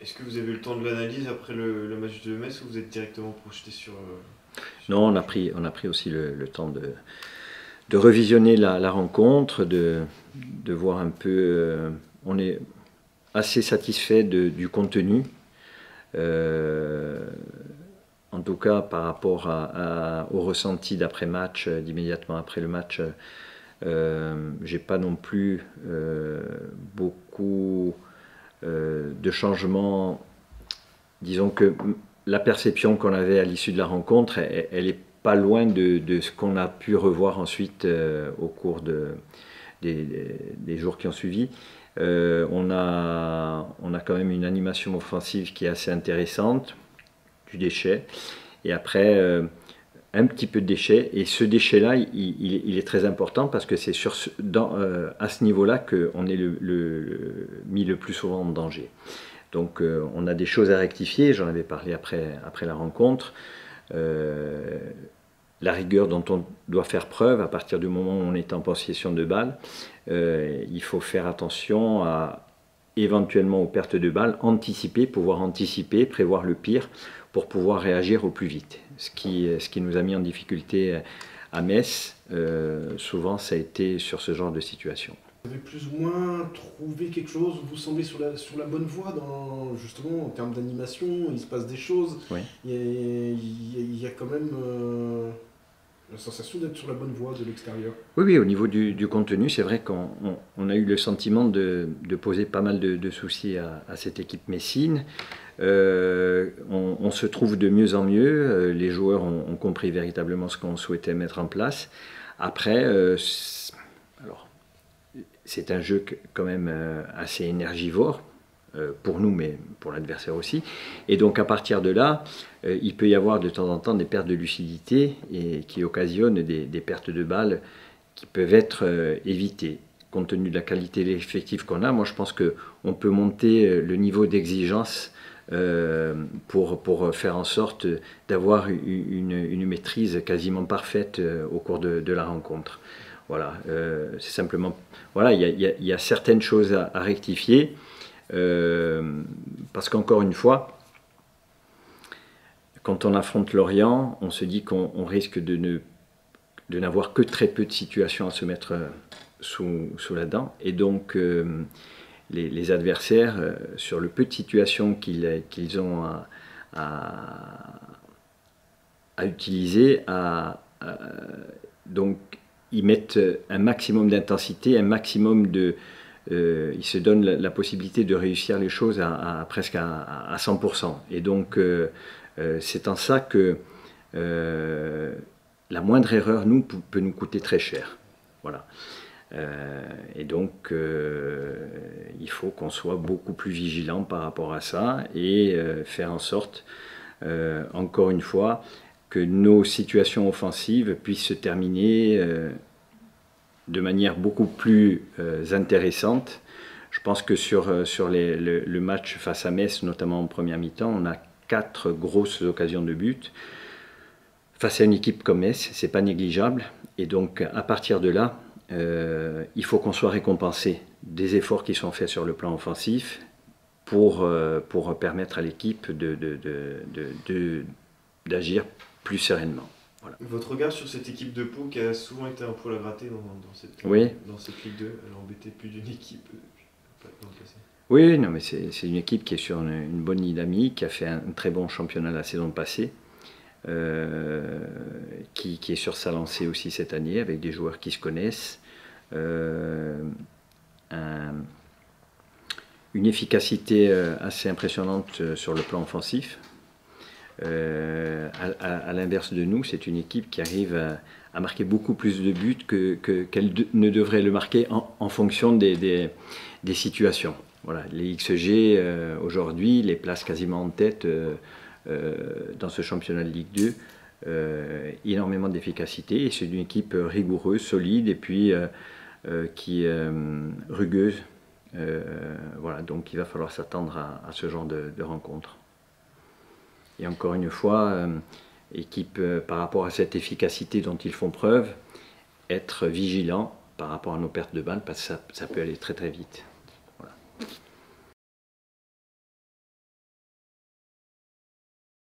Est-ce que vous avez eu le temps de l'analyse après le match de Metz ou vous êtes directement projeté sur... Non, on a pris aussi le temps de revisionner la rencontre, de voir un peu... on est assez satisfait du contenu. En tout cas, par rapport au ressenti d'après-match, d'immédiatement après le match, j'ai pas non plus beaucoup de changements. Disons que la perception qu'on avait à l'issue de la rencontre, elle est pas loin de ce qu'on a pu revoir ensuite au cours des jours qui ont suivi. On a quand même une animation offensive qui est assez intéressante, du déchet, et après un petit peu de déchet, et ce déchet-là, il est très important parce que c'est à ce niveau-là qu'on est mis le plus souvent en danger. Donc on a des choses à rectifier, j'en avais parlé après la rencontre. La rigueur dont on doit faire preuve à partir du moment où on est en possession de balles. Il faut faire attention éventuellement aux pertes de balles, pouvoir anticiper, prévoir le pire pour pouvoir réagir au plus vite. Ce qui nous a mis en difficulté à Metz, souvent ça a été sur ce genre de situation. Vous avez plus ou moins trouvé quelque chose, vous semblez sur la bonne voie, justement en termes d'animation, il se passe des choses, Oui. il y a quand même la sensation d'être sur la bonne voie de l'extérieur. Oui, au niveau du contenu, c'est vrai qu'on a eu le sentiment de poser pas mal de soucis à cette équipe messine. On se trouve de mieux en mieux, les joueurs ont compris véritablement ce qu'on souhaitait mettre en place. Après, c'est un jeu quand même assez énergivore, pour nous, mais pour l'adversaire aussi. Et donc à partir de là, il peut y avoir de temps en temps des pertes de lucidité et qui occasionnent des pertes de balles qui peuvent être évitées. Compte tenu de la qualité de l'effectif qu'on a, moi je pense qu'on peut monter le niveau d'exigence pour faire en sorte d'avoir une maîtrise quasiment parfaite au cours de la rencontre. Voilà, c'est simplement... Voilà, il y a certaines choses à rectifier. Parce qu'encore une fois, quand on affronte Lorient, on se dit qu'on risque de n'avoir que très peu de situations à se mettre sous la dent. Et donc, les adversaires, sur le peu de situations qu'ils ont à utiliser, donc ils mettent un maximum d'intensité, un maximum de... ils se donnent la possibilité de réussir les choses presque à 100%. Et donc, c'est en ça que la moindre erreur peut nous coûter très cher. Voilà. Et donc, il faut qu'on soit beaucoup plus vigilant par rapport à ça et faire en sorte, encore une fois, que nos situations offensives puissent se terminer de manière beaucoup plus intéressante. Je pense que sur le match face à Metz, notamment en première mi-temps, on a 4 grosses occasions de but. Face à une équipe comme Metz, c'est pas négligeable. Et donc, à partir de là, il faut qu'on soit récompensé des efforts qui sont faits sur le plan offensif pour permettre à l'équipe d'agir plus sereinement. Voilà. Votre regard sur cette équipe de Pau qui a souvent été un poil à gratter dans cette Ligue 2, elle a embêté plus d'une équipe dans le passé. Oui, non, mais c'est une équipe qui est sur une bonne dynamique, qui a fait un très bon championnat la saison passée, qui est sur sa lancée aussi cette année, avec des joueurs qui se connaissent, une efficacité assez impressionnante sur le plan offensif. À l'inverse de nous, c'est une équipe qui arrive à marquer beaucoup plus de buts qu'elle ne devrait le marquer en fonction des situations. Voilà, les XG aujourd'hui les placent quasiment en tête dans ce championnat de Ligue 2. Énormément d'efficacité, et c'est une équipe rigoureuse, solide, et puis qui est rugueuse. Voilà, donc il va falloir s'attendre à ce genre de rencontre. Et encore une fois, équipe, par rapport à cette efficacité dont ils font preuve, être vigilant par rapport à nos pertes de balles, parce que ça peut aller très très vite.